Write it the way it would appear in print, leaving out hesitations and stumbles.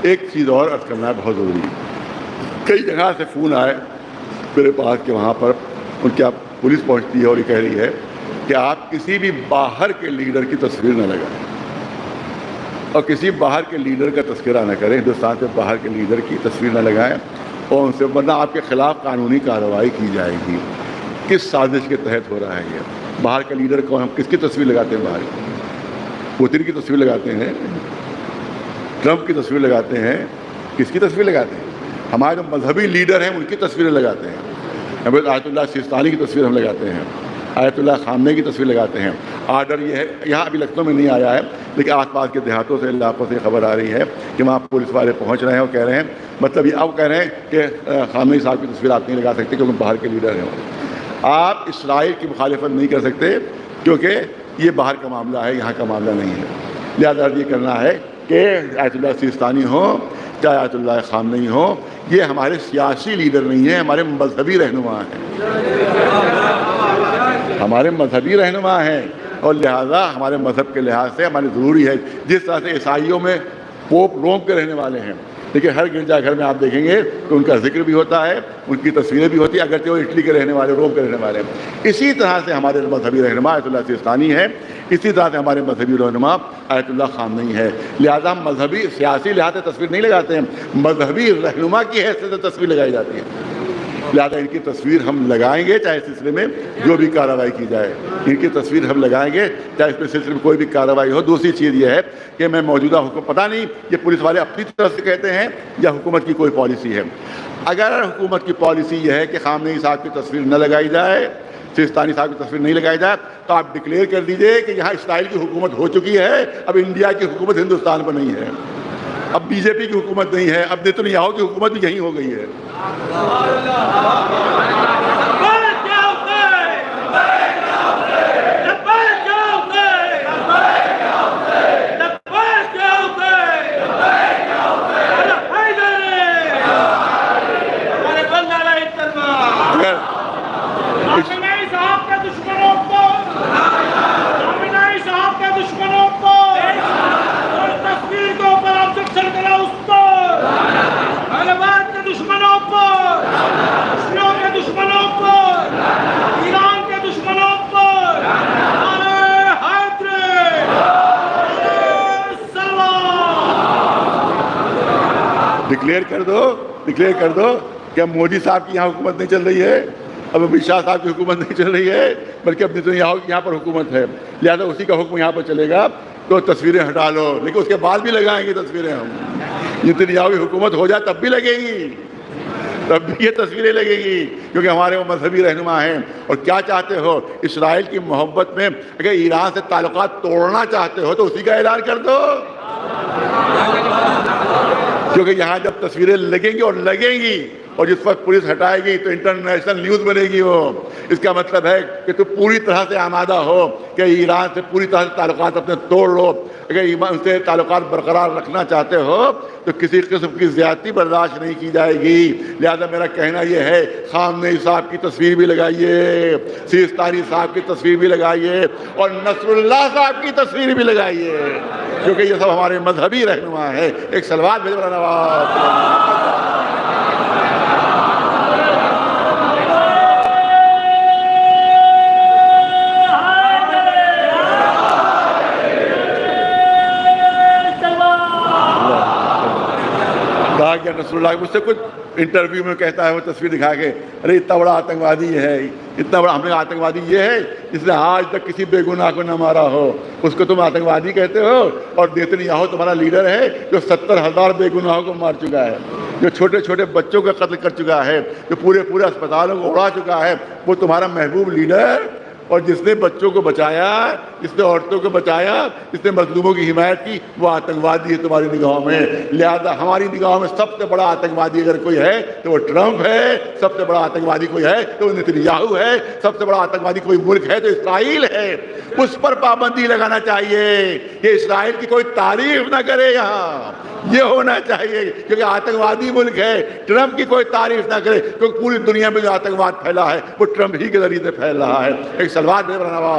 ایک چیز اور عرض کرنا ہے بہت ضروری ہے. کئی جگہ سے فون آئے میرے پاس کہ وہاں پر ان کی پولیس پہنچتی ہے اور یہ کہہ رہی ہے کہ آپ کسی بھی باہر کے لیڈر کی تصویر نہ لگائیں اور کسی باہر کے لیڈر کا تذکرہ نہ کریں، ہندوستان سے باہر کے لیڈر کی تصویر نہ لگائیں اور ان سے، ورنہ آپ کے خلاف قانونی کارروائی کی جائے گی. کس سازش کے تحت ہو رہا ہے یہ؟ باہر کا لیڈر کو ہم کس کی تصویر لگاتے ہیں؟ باہر پوتین کی تصویر لگاتے ہیں، ٹرمپ کی تصویر لگاتے ہیں، کس کی تصویر لگاتے ہیں؟ ہمارے جو مذہبی لیڈر ہیں ان کی تصویریں لگاتے ہیں. آیت اللہ سیستانی کی تصویر ہم لگاتے ہیں، آیت اللہ خامنہ کی تصویر لگاتے ہیں. آرڈر یہ ہے، یہاں ابھی لکھنؤ میں نہیں آیا ہے لیکن آس پاس کے دیہاتوں سے، علاقوں سے خبر آ رہی ہے کہ وہاں پولیس والے پہنچ رہے ہیں اور کہہ رہے ہیں، مطلب یہ اب کہہ رہے ہیں کہ خامنہ صاحب کی تصویر آپ نہیں لگا سکتے کیونکہ باہر کے لیڈر ہیں. آپ اسرائیل کی مخالفت نہیں کر سکتے کیونکہ یہ باہر کا معاملہ ہے، یہاں کا معاملہ نہیں ہے. لہٰذا یہ کرنا ہے کہ آیت اللہ سیستانی ہو چاہے آیت اللہ خامنہ ہو، یہ ہمارے سیاسی لیڈر نہیں ہیں، ہمارے مذہبی رہنما ہیں، ہمارے مذہبی رہنما ہیں. اور لہٰذا ہمارے مذہب کے لحاظ سے ہماری ضروری ہے، جس طرح سے عیسائیوں میں پوپ روم کے رہنے والے ہیں لیکن ہر گرجا گھر میں آپ دیکھیں گے کہ ان کا ذکر بھی ہوتا ہے، ان کی تصویریں بھی ہوتی ہیں اگرچہ وہ اٹلی کے رہنے والے، روم کے رہنے والے ہیں. اسی طرح سے ہمارے مذہبی رہنما آیت اللہ سیستانی ہے، اسی طرح سے ہمارے مذہبی رہنما آیت اللہ خامنہ ہے. لہٰذا ہم مذہبی سیاسی لحاظ سے تصویر نہیں لگاتے ہیں، مذہبی رہنما کی حیثیت سے تصویر لگائی جاتی ہے. لہٰذا ان کی تصویر ہم لگائیں گے چاہے اس سلسلے میں جو بھی کارروائی کی جائے، ان کی تصویر ہم لگائیں گے چاہے اس سلسلے میں کوئی بھی کارروائی ہو. دوسری چیز یہ ہے کہ میں موجودہ پتہ نہیں یہ پولیس والے اپنی طرف سے کہتے ہیں یا حکومت کی کوئی پالیسی ہے. اگر حکومت کی پالیسی یہ ہے کہ خامنہ صاحب کی تصویر نہ لگائی جائے، سیستانی صاحب کی تصویر نہیں لگائی جائے، تو آپ ڈکلیئر کر دیجئے کہ یہاں اسرائیل کی حکومت ہو چکی ہے، اب انڈیا کی حکومت ہندوستان پر نہیں ہے، اب بی جے پی کی حکومت نہیں ہے، اب نیتنیاہو کی حکومت بھی یہیں ہو گئی ہے. ڈکلیئر کر دو کہ اب مودی صاحب کی یہاں حکومت نہیں چل رہی ہے، اب امت شاہ صاحب کی حکومت نہیں چل رہی ہے، بلکہ اب نیتنیاہو کی یہاں پر حکومت ہے. لہذا اسی کا حکم یہاں پر چلے گا. تو تصویریں ہٹا لو، لیکن اس کے بعد بھی لگائیں گے تصویریں ہم. نیتنیاہو کی حکومت ہو جائے تب بھی لگے گی، تب بھی یہ تصویریں لگے گی کیونکہ ہمارے وہ مذہبی رہنما ہیں. اور کیا چاہتے ہو؟ اسرائیل کی محبت میں اگر ایران سے تعلقات توڑنا چاہتے ہو تو اسی کا اعلان کر دو، کیونکہ یہاں جب تصویریں لگیں گی اور لگیں گی اور جس وقت پولیس ہٹائے گی تو انٹرنیشنل نیوز بنے گی وہ. اس کا مطلب ہے کہ تو پوری طرح سے آمادہ ہو کہ ایران سے پوری طرح سے تعلقات اپنے توڑ لو. اگر ایران سے تعلقات برقرار رکھنا چاہتے ہو تو کسی قسم کی زیادتی برداشت نہیں کی جائے گی. لہذا میرا کہنا یہ ہے، خامنہ صاحب کی تصویر بھی لگائیے، سیستانی صاحب کی تصویر بھی لگائیے اور نصر اللہ صاحب کی تصویر بھی لگائیے، کیونکہ یہ سب ہمارے مذہبی رہنما ہیں. ایک سلوات بھیجو نواز. نصر اللہ مجھ سے کچھ انٹرویو میں کہتا ہے، وہ تصویر دکھا کے، ارے اتنا بڑا آتنکوادی ہے، اتنا بڑا، ہم نے آتنکوادی یہ ہے جس نے آج تک کسی بے گناہ کو نہ مارا ہو، اس کو تم آتنکوادی کہتے ہو. اور نیتنیاہو تمہارا لیڈر ہے جو 70,000 بے گناہوں کو مار چکا ہے، جو چھوٹے چھوٹے بچوں کا قتل کر چکا ہے، جو پورے اسپتالوں کو اڑا چکا ہے، وہ تمہارا محبوب لیڈر. اور جس نے بچوں کو بچایا، جس نے عورتوں کو بچایا، جس نے مظلوموں کی حمایت کی، وہ آتنکوادی ہے تمہاری نگاہوں میں. لہذا ہماری نگاہوں میں سب سے بڑا آتنکوادی اگر کوئی ہے تو وہ ٹرمپ ہے، سب سے بڑا آتنکوادی کوئی ہے تو وہ نیتنیاہو ہے، سب سے بڑا آتنکوادی کوئی ملک ہے تو اسرائیل ہے. اس پر پابندی لگانا چاہیے کہ اسرائیل کی کوئی تعریف نہ کرے یہاں، یہ ہونا چاہیے کیونکہ آتنکوادی ملک ہے. ٹرمپ کی کوئی تعریف نہ کرے کیونکہ پوری دنیا میں جو آتنکواد پھیلا ہے وہ ٹرمپ ہی کے ذریعے سے پھیل رہا ہے. ایک سلوات دے رہا